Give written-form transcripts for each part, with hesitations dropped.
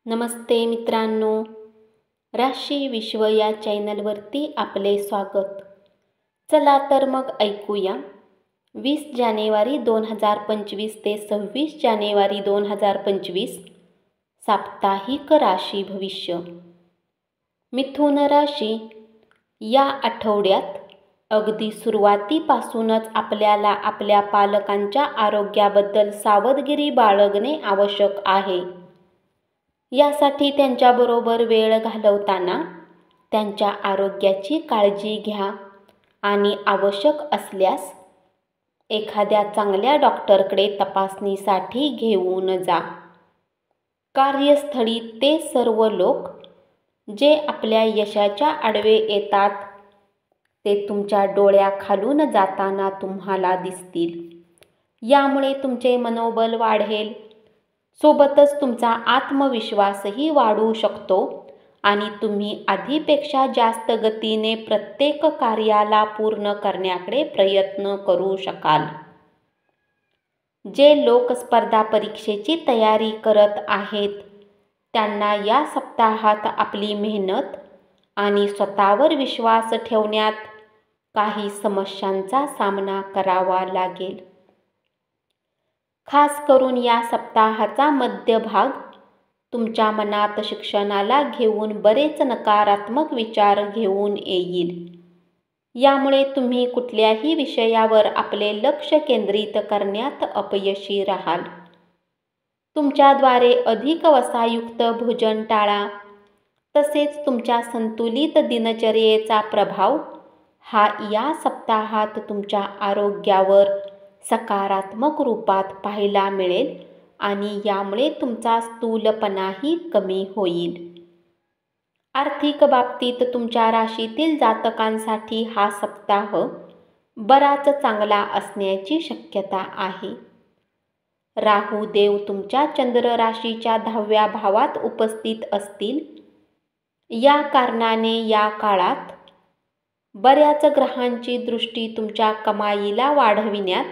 नमस्ते मित्रांनो, राशी विश्व या चॅनलवरती आपले स्वागत. चला तर मग ऐकूया 20 जानेवारी 2025 ते 26 जानेवारी 2025 साप्ताहिक राशी भविष्य. मिथुन राशी या आठवड्यात अगदी सुरुवातीपासूनच आपल्याला आपल्या पालकांच्या आरोग्याबद्दल सावधगिरी बाळगणे आवश्यक आहे. यासाठी त्यांच्याबरोबर वेळ घालवताना त्यांच्या आरोग्याची काळजी घ्या आणि आवश्यक असल्यास एखाद्या चांगल्या डॉक्टरकडे तपासणीसाठी घेऊन जा. कार्यस्थळी ते सर्व लोक जे आपल्या यशाच्या आडवे येतात ते तुमच्या डोळ्याखालून जाताना तुम्हाला दिसतील. यामुळे तुमचे मनोबल वाढेल. सोबतच तुमचा आत्मविश्वासही वाढू शकतो आणि तुम्ही आधीपेक्षा जास्त गतीने प्रत्येक कार्याला पूर्ण करण्याकडे प्रयत्न करू शकाल. जे लोक स्पर्धा परीक्षेची तयारी करत आहेत त्यांना या सप्ताहात आपली मेहनत आणि स्वतःवर विश्वास ठेवण्यात काही समस्यांचा सामना करावा लागेल. खास करून या सप्ताहाचा मध्यभाग तुमच्या मनात शिक्षणाला घेऊन बरेच नकारात्मक विचार घेऊन येईल. यामुळे तुम्ही कुठल्याही विषयावर आपले लक्ष केंद्रित करण्यात अपयशी राहाल. तुमच्याद्वारे अधिक वसायुक्त भोजन टाळा. तसेच तुमच्या संतुलित दिनचर्येचा प्रभाव हा या सप्ताहात तुमच्या आरोग्यावर सकारात्मक रूपात पाहायला मिळेल आणि यामुळे तुमचा स्थूलपणाही कमी होईल. आर्थिक बाबतीत तुमच्या राशीतील जातकांसाठी हा सप्ताह बराच चांगला असण्याची शक्यता आहे. राहू देव तुमच्या चंद्र राशीच्या 10व्या भावात उपस्थित असतील. या कारणाने या काळात बऱ्याच ग्रहांची दृष्टी तुमच्या कमाईला वाढविण्यात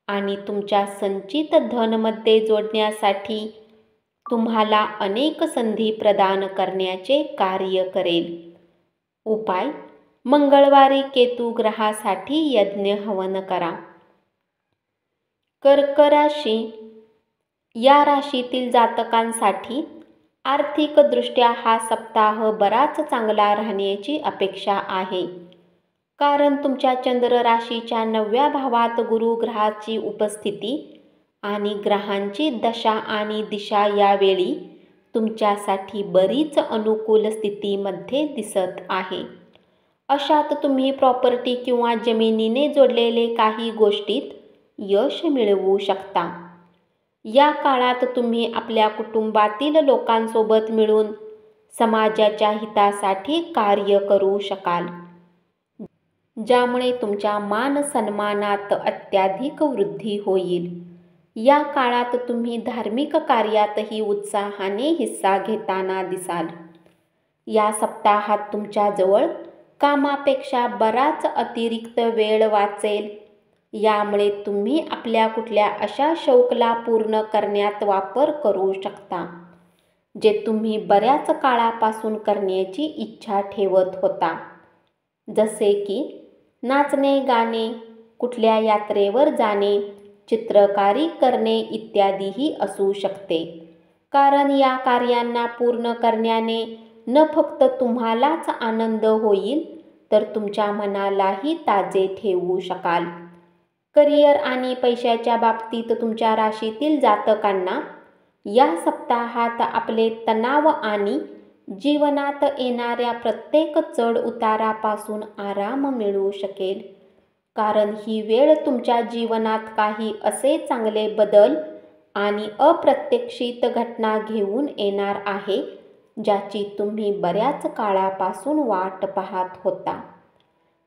आणि तुमच्या संचित धनमध्ये जोडण्यासाठी तुम्हाला अनेक संधी प्रदान करण्याचे कार्य करेल. उपाय: मंगळवारी केतू ग्रहासाठी यज्ञ हवन करा. कर्क राशी या राशीतील जातकांसाठी आर्थिकदृष्ट्या हा सप्ताह बराच चांगला राहण्याची अपेक्षा आहे. कारण तुमच्या चंद्र राशीच्या 9व्या भावात गुरु ग्रहाची उपस्थिती आणि ग्रहांची दशा आणि दिशा यावेळी तुमच्यासाठी बरीच अनुकूल स्थितीमध्ये दिसत आहे. अशात तुम्ही प्रॉपर्टी किंवा जमिनीने जोडलेले काही गोष्टीत यश मिळवू शकता. या काळात तुम्ही आपल्या कुटुंबातील लोकांसोबत मिळून समाजाच्या हितासाठी कार्य करू शकाल, ज्यामुळे तुमच्या मान सन्मानात अत्याधिक वृद्धी होईल. या काळात तुम्ही धार्मिक कार्यातही उत्साहाने हिस्सा घेताना दिसाल. या सप्ताहात तुमच्याजवळ कामापेक्षा बराच अतिरिक्त वेळ वाचेल. यामुळे तुम्ही आपल्या कुठल्या अशा शौकला पूर्ण करण्यात वापर करू शकता जे तुम्ही बऱ्याच काळापासून करण्याची इच्छा ठेवत होता. जसे की नाचणे, गाणे, कुठल्या यात्रेवर जाणे, चित्रकारी करणे इत्यादीही असू शकते. कारण या कार्यांना पूर्ण करण्याने न फक्त तुम्हालाच आनंद होईल तर तुमच्या मनालाही ताजे ठेवू शकाल. करिअर आणि पैशाच्या बाबतीत तुमच्या राशीतील जातकांना या सप्ताहात आपले तणाव आणि जीवनात येणाऱ्या प्रत्येक चढ उतारापासून आराम मिळू शकेल. कारण ही वेळ तुमच्या जीवनात काही असे चांगले बदल आणि अप्रत्याशित घटना घेऊन येणार आहे ज्याची तुम्ही बऱ्याच काळापासून वाट पाहत होता.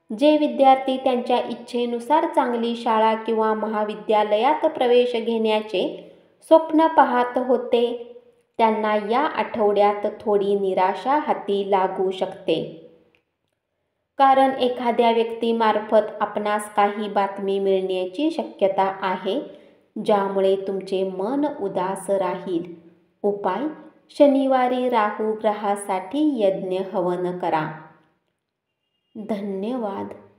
जे विद्यार्थी त्यांच्या इच्छेनुसार चांगली शाळा किंवा महाविद्यालयात प्रवेश घेण्याचे स्वप्न पाहत होते त्यांना या आठवड्यात थोडी निराशा हाती लागू शकते. कारण एखाद्या व्यक्तीमार्फत आपणास काही बातमी मिळण्याची शक्यता आहे ज्यामुळे तुमचे मन उदास राहील. उपाय: शनिवारी राहू ग्रहासाठी यज्ञ हवन करा. धन्यवाद.